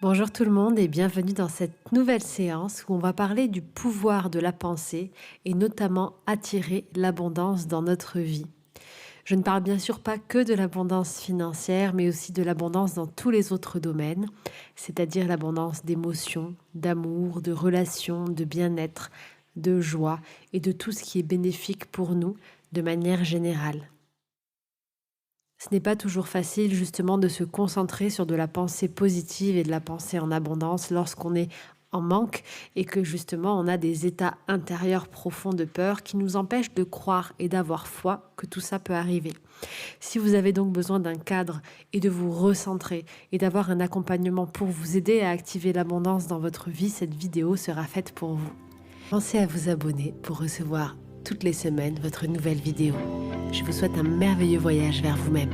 Bonjour tout le monde et bienvenue dans cette nouvelle séance où on va parler du pouvoir de la pensée et notamment attirer l'abondance dans notre vie. Je ne parle bien sûr pas que de l'abondance financière, mais aussi de l'abondance dans tous les autres domaines, c'est-à-dire l'abondance d'émotions, d'amour, de relations, de bien-être, de joie et de tout ce qui est bénéfique pour nous de manière générale. Ce n'est pas toujours facile justement de se concentrer sur de la pensée positive et de la pensée en abondance lorsqu'on est en manque et que justement on a des états intérieurs profonds de peur qui nous empêchent de croire et d'avoir foi que tout ça peut arriver. Si vous avez donc besoin d'un cadre et de vous recentrer et d'avoir un accompagnement pour vous aider à activer l'abondance dans votre vie, cette vidéo sera faite pour vous. Pensez à vous abonner pour recevoir toutes les semaines votre nouvelle vidéo. Je vous souhaite un merveilleux voyage vers vous-même.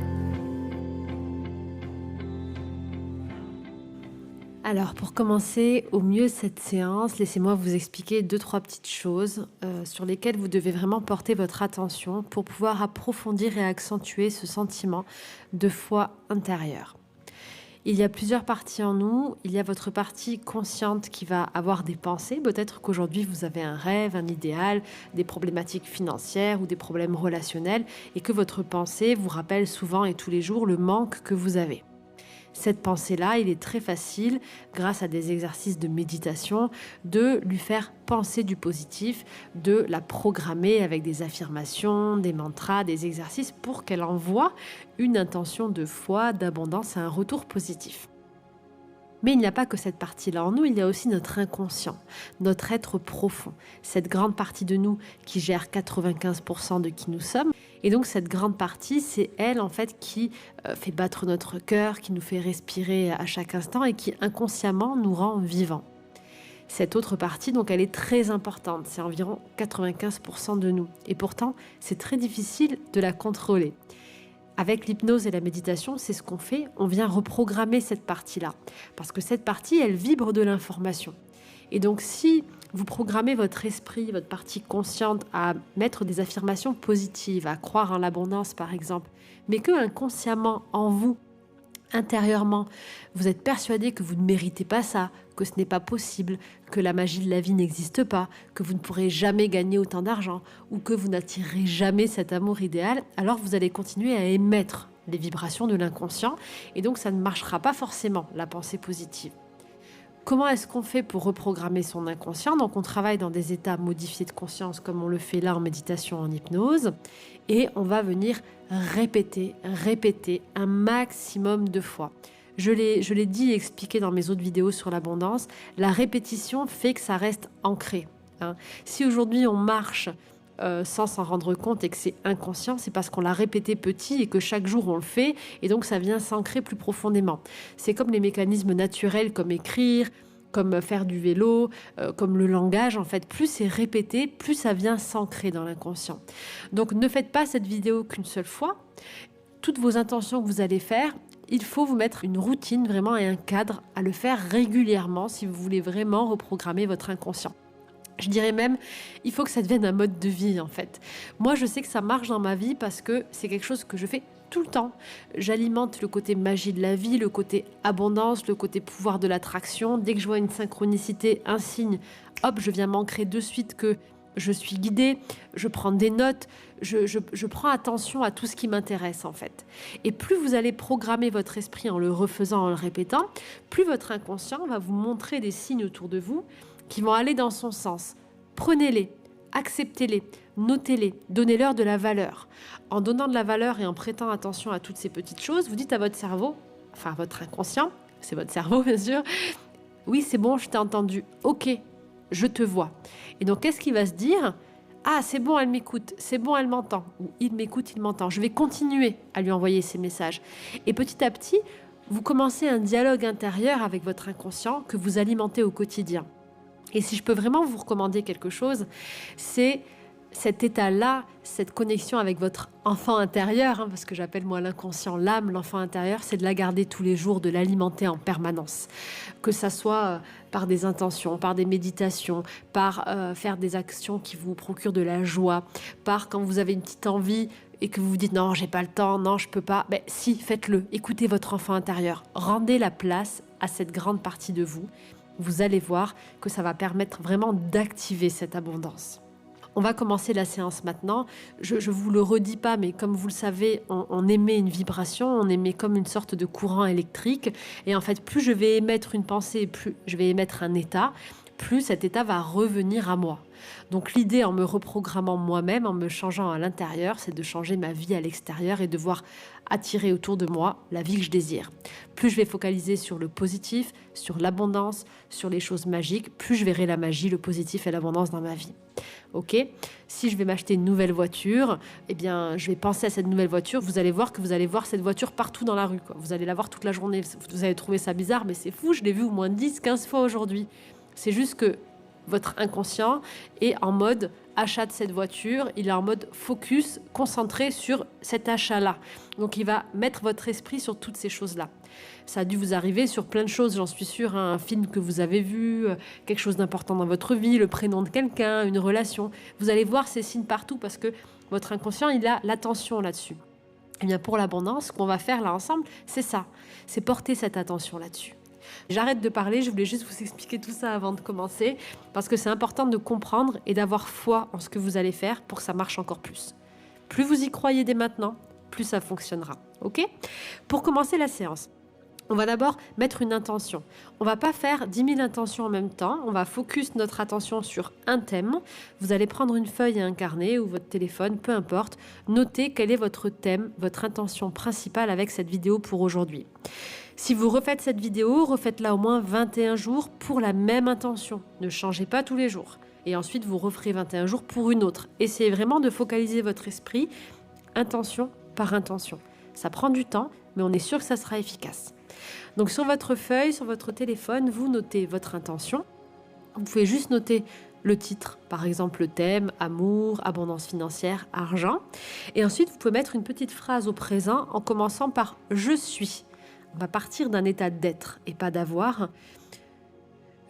Alors pour commencer au mieux cette séance, laissez-moi vous expliquer 2-3 petites choses sur lesquelles vous devez vraiment porter votre attention pour pouvoir approfondir et accentuer ce sentiment de foi intérieure. Il y a plusieurs parties en nous. Il y a votre partie consciente qui va avoir des pensées. Peut-être qu'aujourd'hui, vous avez un rêve, un idéal, des problématiques financières ou des problèmes relationnels et que votre pensée vous rappelle souvent et tous les jours le manque que vous avez. Cette pensée-là, il est très facile, grâce à des exercices de méditation, de lui faire penser du positif, de la programmer avec des affirmations, des mantras, des exercices pour qu'elle envoie une intention de foi, d'abondance, un retour positif. Mais il n'y a pas que cette partie-là en nous, il y a aussi notre inconscient, notre être profond, cette grande partie de nous qui gère 95% de qui nous sommes. Et donc cette grande partie, c'est elle en fait qui fait battre notre cœur, qui nous fait respirer à chaque instant et qui inconsciemment nous rend vivants. Cette autre partie, donc elle est très importante, c'est environ 95% de nous. Et pourtant, c'est très difficile de la contrôler. Avec l'hypnose et la méditation, c'est ce qu'on fait, on vient reprogrammer cette partie-là. Parce que cette partie, elle vibre de l'information. Et donc si vous programmez votre esprit, votre partie consciente à mettre des affirmations positives, à croire en l'abondance par exemple, mais que inconsciemment en vous, intérieurement, vous êtes persuadé que vous ne méritez pas ça, que ce n'est pas possible, que la magie de la vie n'existe pas, que vous ne pourrez jamais gagner autant d'argent ou que vous n'attirerez jamais cet amour idéal, alors vous allez continuer à émettre les vibrations de l'inconscient et donc ça ne marchera pas forcément, la pensée positive. Comment est-ce qu'on fait pour reprogrammer son inconscient? Donc on travaille dans des états modifiés de conscience comme on le fait là en méditation, en hypnose. Et on va venir répéter un maximum de fois. Je l'ai dit et expliqué dans mes autres vidéos sur l'abondance, la répétition fait que ça reste ancré. Si aujourd'hui on marche sans s'en rendre compte et que c'est inconscient, c'est parce qu'on l'a répété petit et que chaque jour on le fait et donc ça vient s'ancrer plus profondément. C'est comme les mécanismes naturels comme écrire, comme faire du vélo, comme le langage en fait. Plus c'est répété, plus ça vient s'ancrer dans l'inconscient. Donc ne faites pas cette vidéo qu'une seule fois. Toutes vos intentions que vous allez faire, il faut vous mettre une routine vraiment et un cadre à le faire régulièrement si vous voulez vraiment reprogrammer votre inconscient. Je dirais même, il faut que ça devienne un mode de vie en fait. Moi, je sais que ça marche dans ma vie parce que c'est quelque chose que je fais tout le temps. J'alimente le côté magie de la vie, le côté abondance, le côté pouvoir de l'attraction. Dès que je vois une synchronicité, un signe, hop, je viens m'ancrer de suite que je suis guidée, je prends des notes, je prends attention à tout ce qui m'intéresse en fait. Et plus vous allez programmer votre esprit en le refaisant, en le répétant, plus votre inconscient va vous montrer des signes autour de vous qui vont aller dans son sens. Prenez-les, acceptez-les, notez-les, donnez-leur de la valeur. En donnant de la valeur et en prêtant attention à toutes ces petites choses, vous dites à votre cerveau, enfin à votre inconscient, c'est votre cerveau bien sûr, oui c'est bon, je t'ai entendu, ok, je te vois. Et donc qu'est-ce qu'il va se dire? Ah c'est bon, elle m'écoute, c'est bon, elle m'entend, ou il m'écoute, il m'entend. Je vais continuer à lui envoyer ces messages. Et petit à petit, vous commencez un dialogue intérieur avec votre inconscient que vous alimentez au quotidien. Et si je peux vraiment vous recommander quelque chose, c'est cet état-là, cette connexion avec votre enfant intérieur, parce que j'appelle moi l'inconscient l'âme, l'enfant intérieur, c'est de la garder tous les jours, de l'alimenter en permanence. Que ça soit par des intentions, par des méditations, par faire des actions qui vous procurent de la joie, par quand vous avez une petite envie et que vous vous dites non, j'ai pas le temps, non, je peux pas, ben si, faites-le, écoutez votre enfant intérieur, rendez la place à cette grande partie de vous. Vous allez voir que ça va permettre vraiment d'activer cette abondance. On va commencer la séance maintenant. Je ne vous le redis pas, mais comme vous le savez, on émet une vibration, on émet comme une sorte de courant électrique. Et en fait, plus je vais émettre une pensée, plus je vais émettre un état, plus cet état va revenir à moi. Donc l'idée en me reprogrammant moi-même, en me changeant à l'intérieur, c'est de changer ma vie à l'extérieur et de voir attirer autour de moi la vie que je désire. Plus je vais focaliser sur le positif, sur l'abondance, sur les choses magiques, plus je verrai la magie, le positif et l'abondance dans ma vie. Ok ? Si je vais m'acheter une nouvelle voiture, eh bien, je vais penser à cette nouvelle voiture. Vous allez voir que vous allez voir cette voiture partout dans la rue, quoi. Vous allez la voir toute la journée. Vous allez trouver ça bizarre, mais c'est fou, je l'ai vu au moins 10, 15 fois aujourd'hui. C'est juste que votre inconscient est en mode achat de cette voiture, il est en mode focus, concentré sur cet achat-là. Donc il va mettre votre esprit sur toutes ces choses-là. Ça a dû vous arriver sur plein de choses, j'en suis sûre, hein, un film que vous avez vu, quelque chose d'important dans votre vie, le prénom de quelqu'un, une relation. Vous allez voir ces signes partout parce que votre inconscient, il a l'attention là-dessus. Et bien pour l'abondance, ce qu'on va faire là ensemble, c'est ça, c'est porter cette attention là-dessus. J'arrête de parler, je voulais juste vous expliquer tout ça avant de commencer, parce que c'est important de comprendre et d'avoir foi en ce que vous allez faire pour que ça marche encore plus. Plus vous y croyez dès maintenant, plus ça fonctionnera. Ok ? Pour commencer la séance, on va d'abord mettre une intention. On ne va pas faire 10 000 intentions en même temps, on va focus notre attention sur un thème. Vous allez prendre une feuille et un carnet ou votre téléphone, peu importe, notez quel est votre thème, votre intention principale avec cette vidéo pour aujourd'hui. Si vous refaites cette vidéo, refaites-la au moins 21 jours pour la même intention. Ne changez pas tous les jours. Et ensuite, vous referez 21 jours pour une autre. Essayez vraiment de focaliser votre esprit, intention par intention. Ça prend du temps, mais on est sûr que ça sera efficace. Donc sur votre feuille, sur votre téléphone, vous notez votre intention. Vous pouvez juste noter le titre, par exemple le thème, amour, abondance financière, argent. Et ensuite, vous pouvez mettre une petite phrase au présent en commençant par « je suis ». On va partir d'un état d'être et pas d'avoir.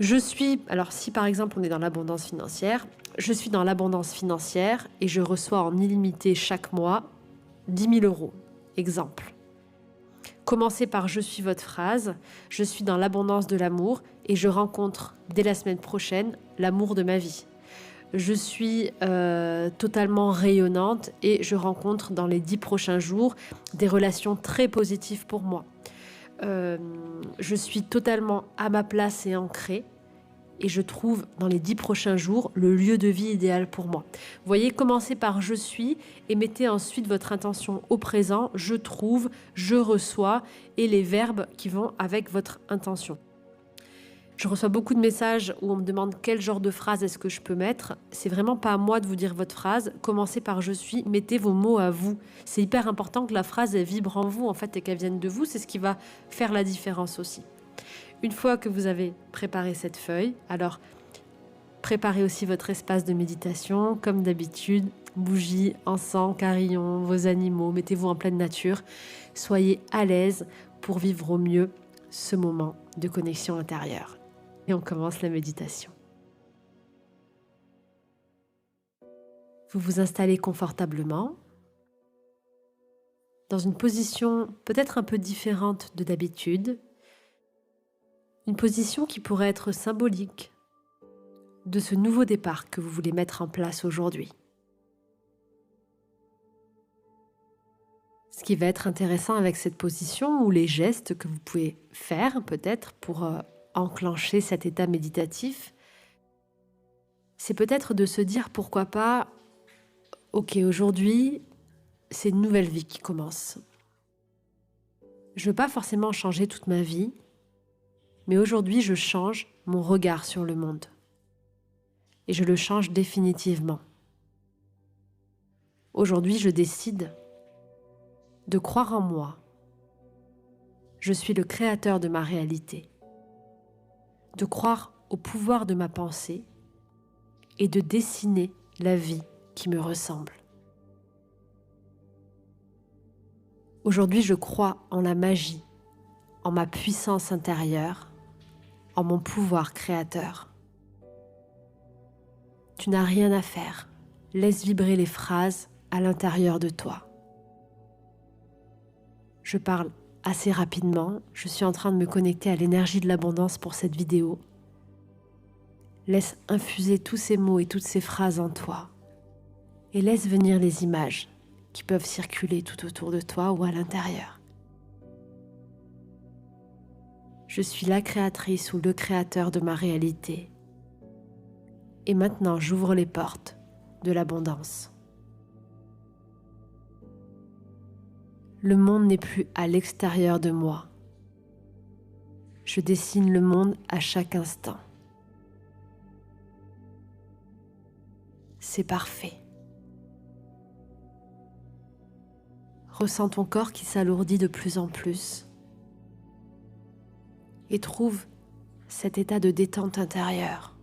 Je suis, alors si par exemple on est dans l'abondance financière, je suis dans l'abondance financière et je reçois en illimité chaque mois 10 000 euros. Exemple. Commencez par je suis votre phrase, je suis dans l'abondance de l'amour et je rencontre dès la semaine prochaine l'amour de ma vie. Je suis totalement rayonnante et je rencontre dans les 10 prochains jours des relations très positives pour moi. Je suis totalement à ma place et ancrée et je trouve dans les 10 prochains jours le lieu de vie idéal pour moi. Vous voyez, commencez par je suis et mettez ensuite votre intention au présent, je trouve, je reçois et les verbes qui vont avec votre intention. Je reçois beaucoup de messages où on me demande quel genre de phrase est-ce que je peux mettre. C'est vraiment pas à moi de vous dire votre phrase. Commencez par je suis, mettez vos mots à vous. C'est hyper important que la phrase elle vibre en vous en fait et qu'elle vienne de vous. C'est ce qui va faire la différence aussi. Une fois que vous avez préparé cette feuille, alors préparez aussi votre espace de méditation comme d'habitude. Bougies, encens, carillon, vos animaux, mettez-vous en pleine nature. Soyez à l'aise pour vivre au mieux ce moment de connexion intérieure. Et on commence la méditation. Vous vous installez confortablement, dans une position peut-être un peu différente de d'habitude, une position qui pourrait être symbolique de ce nouveau départ que vous voulez mettre en place aujourd'hui. Ce qui va être intéressant avec cette position ou les gestes que vous pouvez faire peut-être pour enclencher cet état méditatif, c'est peut-être de se dire pourquoi pas, ok, aujourd'hui, c'est une nouvelle vie qui commence. Je ne veux pas forcément changer toute ma vie, mais aujourd'hui, je change mon regard sur le monde. Et je le change définitivement. Aujourd'hui, je décide de croire en moi. Je suis le créateur de ma réalité. De croire au pouvoir de ma pensée et de dessiner la vie qui me ressemble. Aujourd'hui, je crois en la magie, en ma puissance intérieure, en mon pouvoir créateur. Tu n'as rien à faire. Laisse vibrer les phrases à l'intérieur de toi. Je parle assez rapidement, je suis en train de me connecter à l'énergie de l'abondance pour cette vidéo. Laisse infuser tous ces mots et toutes ces phrases en toi. Et laisse venir les images qui peuvent circuler tout autour de toi ou à l'intérieur. Je suis la créatrice ou le créateur de ma réalité. Et maintenant, j'ouvre les portes de l'abondance. Le monde n'est plus à l'extérieur de moi. Je dessine le monde à chaque instant. C'est parfait. Ressens ton corps qui s'alourdit de plus en plus et trouve cet état de détente intérieure.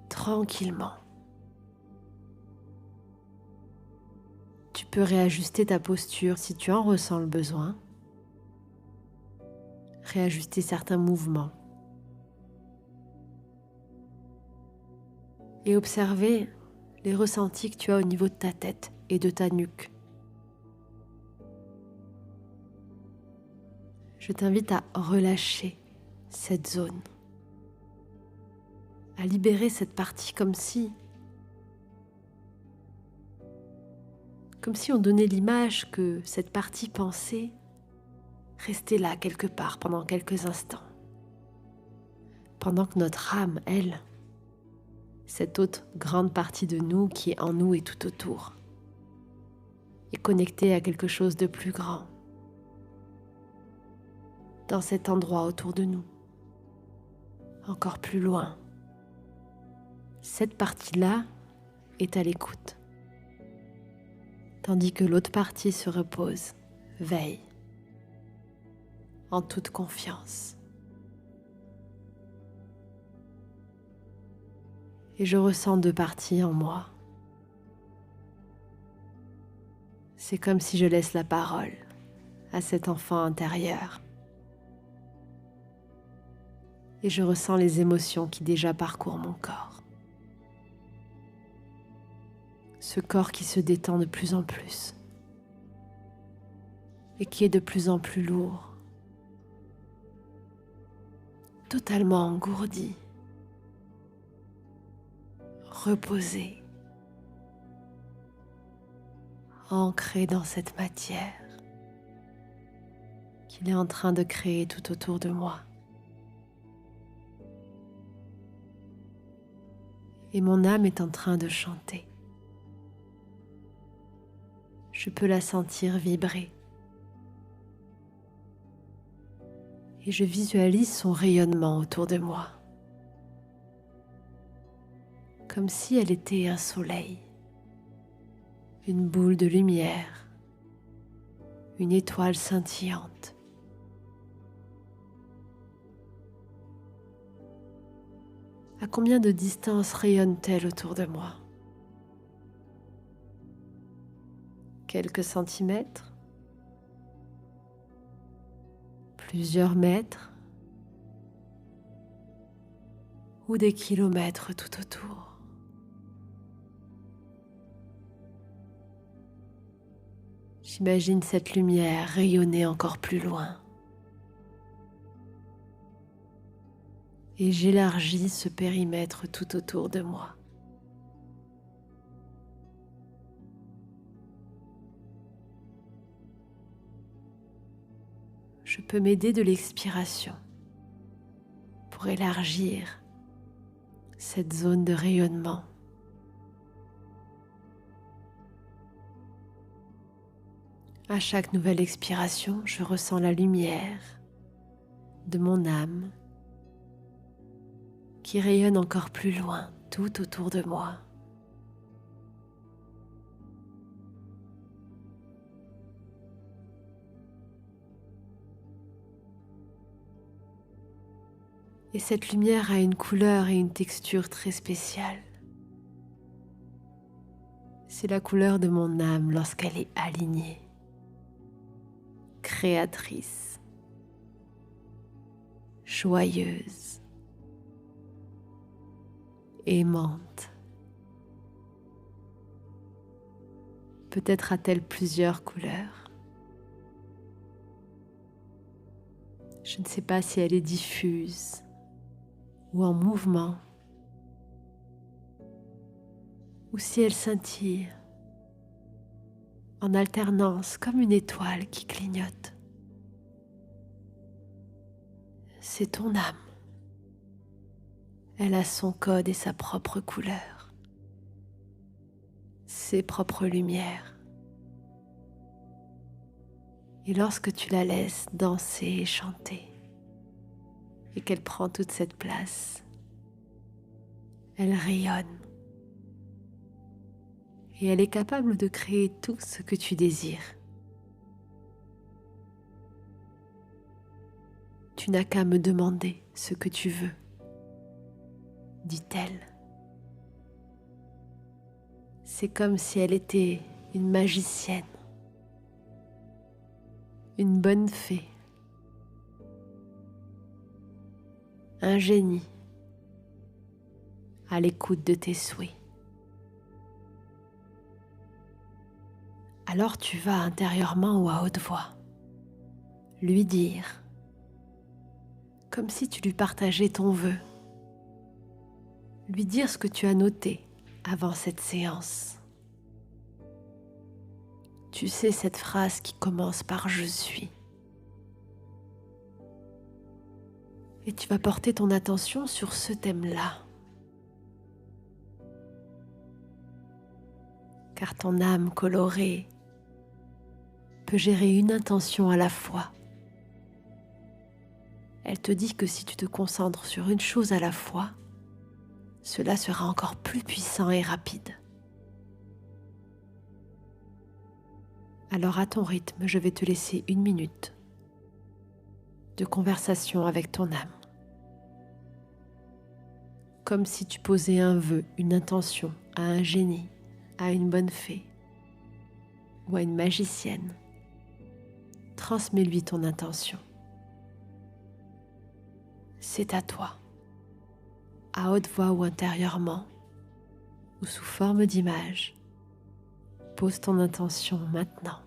Tranquillement. Tu peux réajuster ta posture si tu en ressens le besoin. Réajuster certains mouvements. Et observer les ressentis que tu as au niveau de ta tête et de ta nuque. Je t'invite à relâcher cette zone, à libérer cette partie comme si on donnait l'image que cette partie pensée restait là quelque part pendant quelques instants. Pendant que notre âme, elle, cette autre grande partie de nous qui est en nous et tout autour, est connectée à quelque chose de plus grand, dans cet endroit autour de nous, encore plus loin. Cette partie-là est à l'écoute, tandis que l'autre partie se repose, veille, en toute confiance. Et je ressens deux parties en moi. C'est comme si je laisse la parole à cet enfant intérieur. Et je ressens les émotions qui déjà parcourent mon corps. Ce corps qui se détend de plus en plus et qui est de plus en plus lourd, totalement engourdi, reposé, ancré dans cette matière qu'il est en train de créer tout autour de moi. Et mon âme est en train de chanter. Je peux la sentir vibrer. Et je visualise son rayonnement autour de moi. Comme si elle était un soleil, une boule de lumière, une étoile scintillante. À combien de distance rayonne-t-elle autour de moi? Quelques centimètres? Plusieurs mètres? Ou des kilomètres tout autour? J'imagine cette lumière rayonner encore plus loin. Et j'élargis ce périmètre tout autour de moi. Je peux m'aider de l'expiration pour élargir cette zone de rayonnement. À chaque nouvelle expiration, je ressens la lumière de mon âme qui rayonne encore plus loin, tout autour de moi. Et cette lumière a une couleur et une texture très spéciale. C'est la couleur de mon âme lorsqu'elle est alignée, créatrice, joyeuse, aimante. Peut-être a-t-elle plusieurs couleurs, Je ne sais pas si elle est diffuse ou en mouvement, ou si elle scintille en alternance comme une étoile qui clignote. C'est ton âme. Elle a son code et sa propre couleur, ses propres lumières. Et lorsque tu la laisses danser et chanter, et qu'elle prend toute cette place, elle rayonne. Et elle est capable de créer tout ce que tu désires. Tu n'as qu'à me demander ce que tu veux, dit-elle. C'est comme si elle était une magicienne, une bonne fée, un génie à l'écoute de tes souhaits. Alors tu vas intérieurement ou à haute voix lui dire, comme si tu lui partageais ton vœu, lui dire ce que tu as noté avant cette séance. Tu sais, cette phrase qui commence par « je suis ». Et tu vas porter ton attention sur ce thème-là. Car ton âme colorée peut gérer une intention à la fois. Elle te dit que si tu te concentres sur une chose à la fois, cela sera encore plus puissant et rapide. Alors à ton rythme, je vais te laisser 1 minute de conversation avec ton âme. Comme si tu posais un vœu, une intention à un génie, à une bonne fée ou à une magicienne. Transmets-lui ton intention. C'est à toi, à haute voix ou intérieurement, ou sous forme d'image. Pose ton intention maintenant.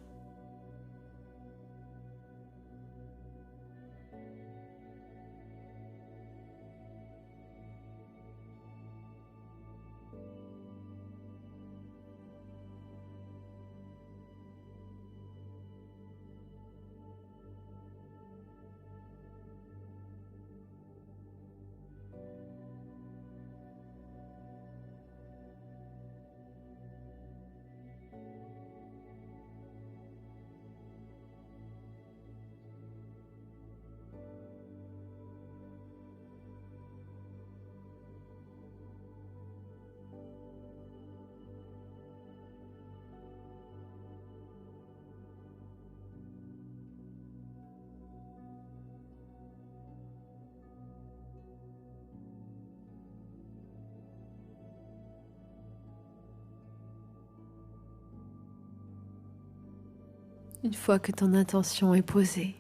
Une fois que ton intention est posée,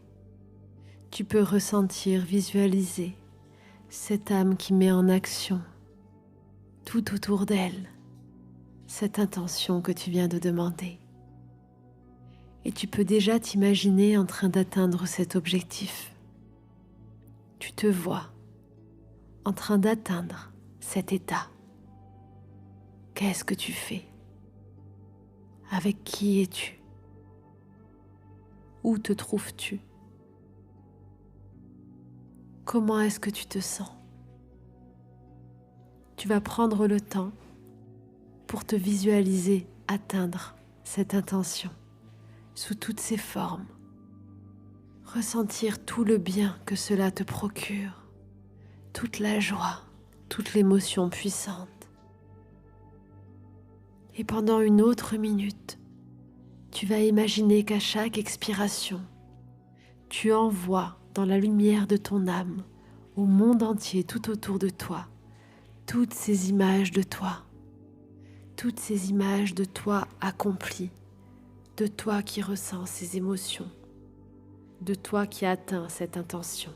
tu peux ressentir, visualiser cette âme qui met en action tout autour d'elle cette intention que tu viens de demander. Et tu peux déjà t'imaginer en train d'atteindre cet objectif. Tu te vois en train d'atteindre cet état. Qu'est-ce que tu fais? Avec qui es-tu? Où te trouves-tu? Comment est-ce que tu te sens? Tu vas prendre le temps pour te visualiser atteindre cette intention sous toutes ses formes. Ressentir tout le bien que cela te procure, toute la joie, toute l'émotion puissante. Et pendant une autre minute, tu vas imaginer qu'à chaque expiration, tu envoies dans la lumière de ton âme, au monde entier tout autour de toi, toutes ces images de toi, toutes ces images de toi accompli, de toi qui ressens ces émotions, de toi qui atteins cette intention.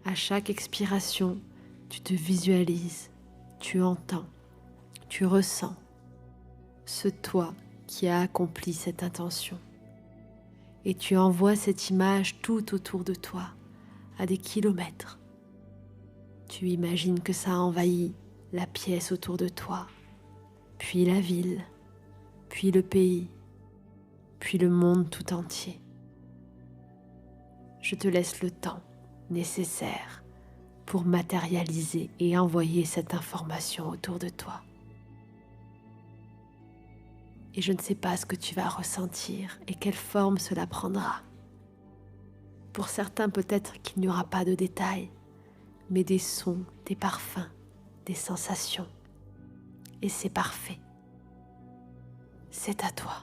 À chaque expiration, tu te visualises, tu entends, tu ressens ce toi qui a accompli cette intention. Et tu envoies cette image tout autour de toi, à des kilomètres. Tu imagines que ça envahit la pièce autour de toi, puis la ville, puis le pays, puis le monde tout entier. Je te laisse le temps nécessaire pour matérialiser et envoyer cette information autour de toi. Et je ne sais pas ce que tu vas ressentir et quelle forme cela prendra. Pour certains, peut-être qu'il n'y aura pas de détails, mais des sons, des parfums, des sensations. Et c'est parfait. C'est à toi.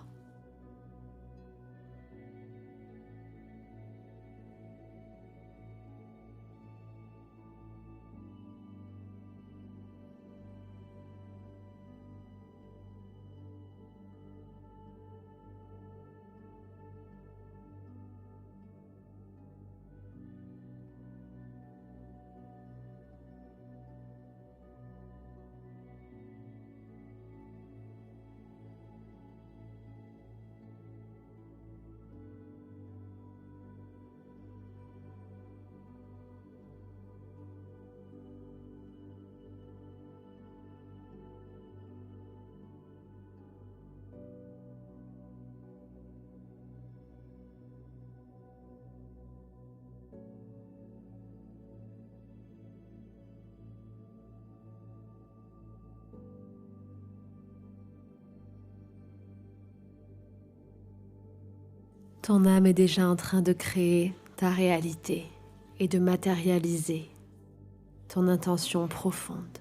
Ton âme est déjà en train de créer ta réalité et de matérialiser ton intention profonde.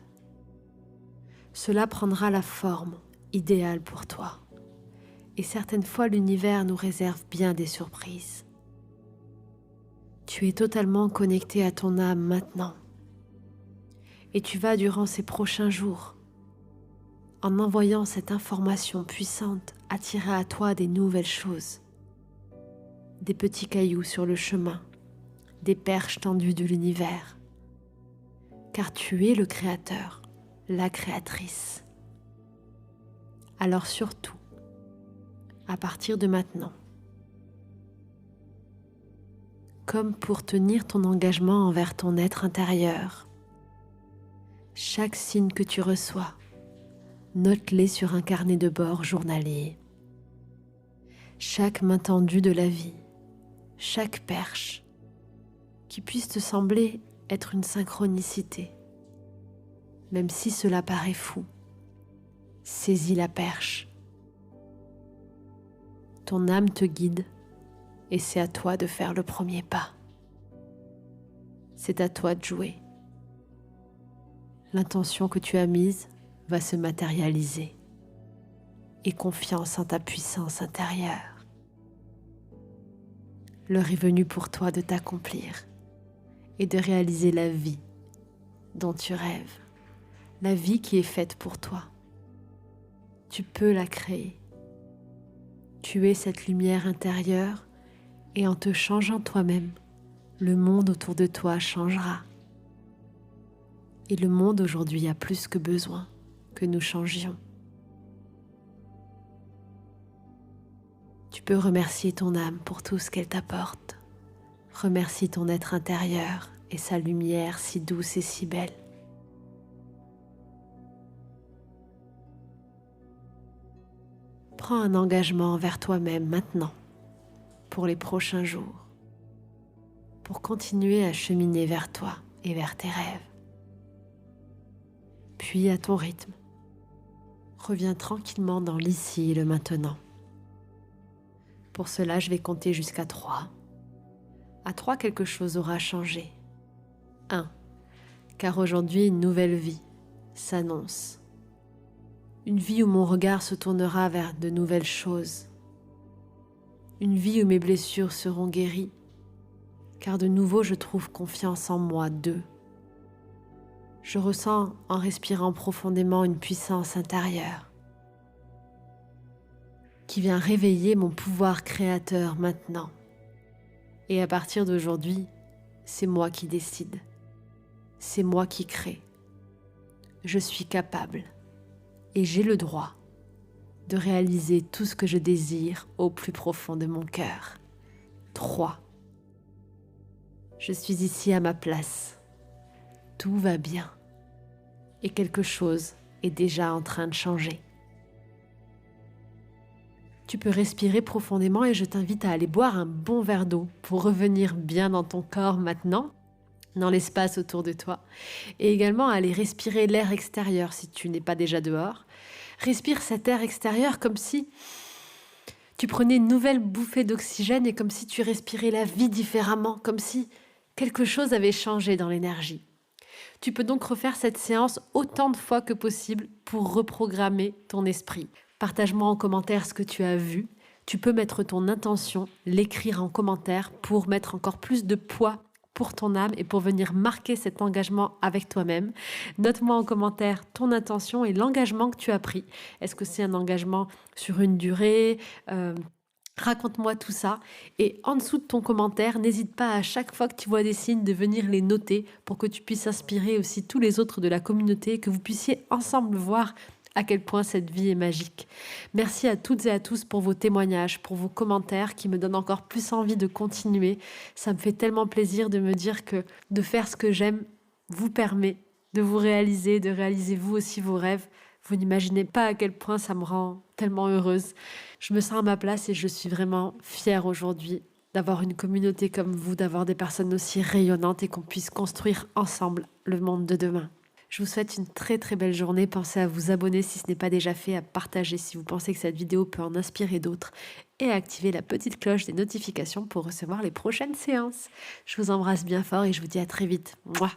Cela prendra la forme idéale pour toi. Et certaines fois, l'univers nous réserve bien des surprises. Tu es totalement connecté à ton âme maintenant. Et tu vas, durant ces prochains jours, en envoyant cette information puissante, attirer à toi des nouvelles choses. Des petits cailloux sur le chemin, des perches tendues de l'univers. Car tu es le créateur, la créatrice. Alors surtout, à partir de maintenant, comme pour tenir ton engagement envers ton être intérieur, chaque signe que tu reçois, note-les sur un carnet de bord journalier. Chaque main tendue de la vie, chaque perche, qui puisse te sembler être une synchronicité, même si cela paraît fou, saisis la perche. Ton âme te guide et c'est à toi de faire le premier pas. C'est à toi de jouer. L'intention que tu as mise va se matérialiser. Aie confiance en ta puissance intérieure. L'heure est venue pour toi de t'accomplir et de réaliser la vie dont tu rêves, la vie qui est faite pour toi. Tu peux la créer. Tu es cette lumière intérieure et en te changeant toi-même, le monde autour de toi changera. Et le monde aujourd'hui a plus que besoin que nous changions. Tu peux remercier ton âme pour tout ce qu'elle t'apporte. Remercie ton être intérieur et sa lumière si douce et si belle. Prends un engagement envers toi-même maintenant, pour les prochains jours, pour continuer à cheminer vers toi et vers tes rêves. Puis à ton rythme, reviens tranquillement dans l'ici et le maintenant. Pour cela, je vais compter jusqu'à 3. À 3, quelque chose aura changé. 1. Car aujourd'hui, une nouvelle vie s'annonce. Une vie où mon regard se tournera vers de nouvelles choses. Une vie où mes blessures seront guéries, car de nouveau je trouve confiance en moi. 2. Je ressens en respirant profondément une puissance intérieure qui vient réveiller mon pouvoir créateur maintenant. Et à partir d'aujourd'hui, c'est moi qui décide. C'est moi qui crée. Je suis capable et j'ai le droit de réaliser tout ce que je désire au plus profond de mon cœur. 3. Je suis ici à ma place. Tout va bien. Et quelque chose est déjà en train de changer. Tu peux respirer profondément et je t'invite à aller boire un bon verre d'eau pour revenir bien dans ton corps maintenant, dans l'espace autour de toi, et également à aller respirer l'air extérieur si tu n'es pas déjà dehors. Respire cet air extérieur comme si tu prenais une nouvelle bouffée d'oxygène et comme si tu respirais la vie différemment, comme si quelque chose avait changé dans l'énergie. Tu peux donc refaire cette séance autant de fois que possible pour reprogrammer ton esprit. Partage-moi en commentaire ce que tu as vu. Tu peux mettre ton intention, l'écrire en commentaire pour mettre encore plus de poids pour ton âme et pour venir marquer cet engagement avec toi-même. Note-moi en commentaire ton intention et l'engagement que tu as pris. Est-ce que c'est un engagement sur une durée Raconte-moi tout ça et en dessous de ton commentaire, n'hésite pas à chaque fois que tu vois des signes de venir les noter pour que tu puisses inspirer aussi tous les autres de la communauté et que vous puissiez ensemble voir à quel point cette vie est magique. Merci à toutes et à tous pour vos témoignages, pour vos commentaires qui me donnent encore plus envie de continuer. Ça me fait tellement plaisir de me dire que de faire ce que j'aime vous permet de vous réaliser, de réaliser vous aussi vos rêves. Vous n'imaginez pas à quel point ça me rend tellement heureuse. Je me sens à ma place et je suis vraiment fière aujourd'hui d'avoir une communauté comme vous, d'avoir des personnes aussi rayonnantes et qu'on puisse construire ensemble le monde de demain. Je vous souhaite une très très belle journée. Pensez à vous abonner si ce n'est pas déjà fait, à partager si vous pensez que cette vidéo peut en inspirer d'autres et à activer la petite cloche des notifications pour recevoir les prochaines séances. Je vous embrasse bien fort et je vous dis à très vite. Mouah.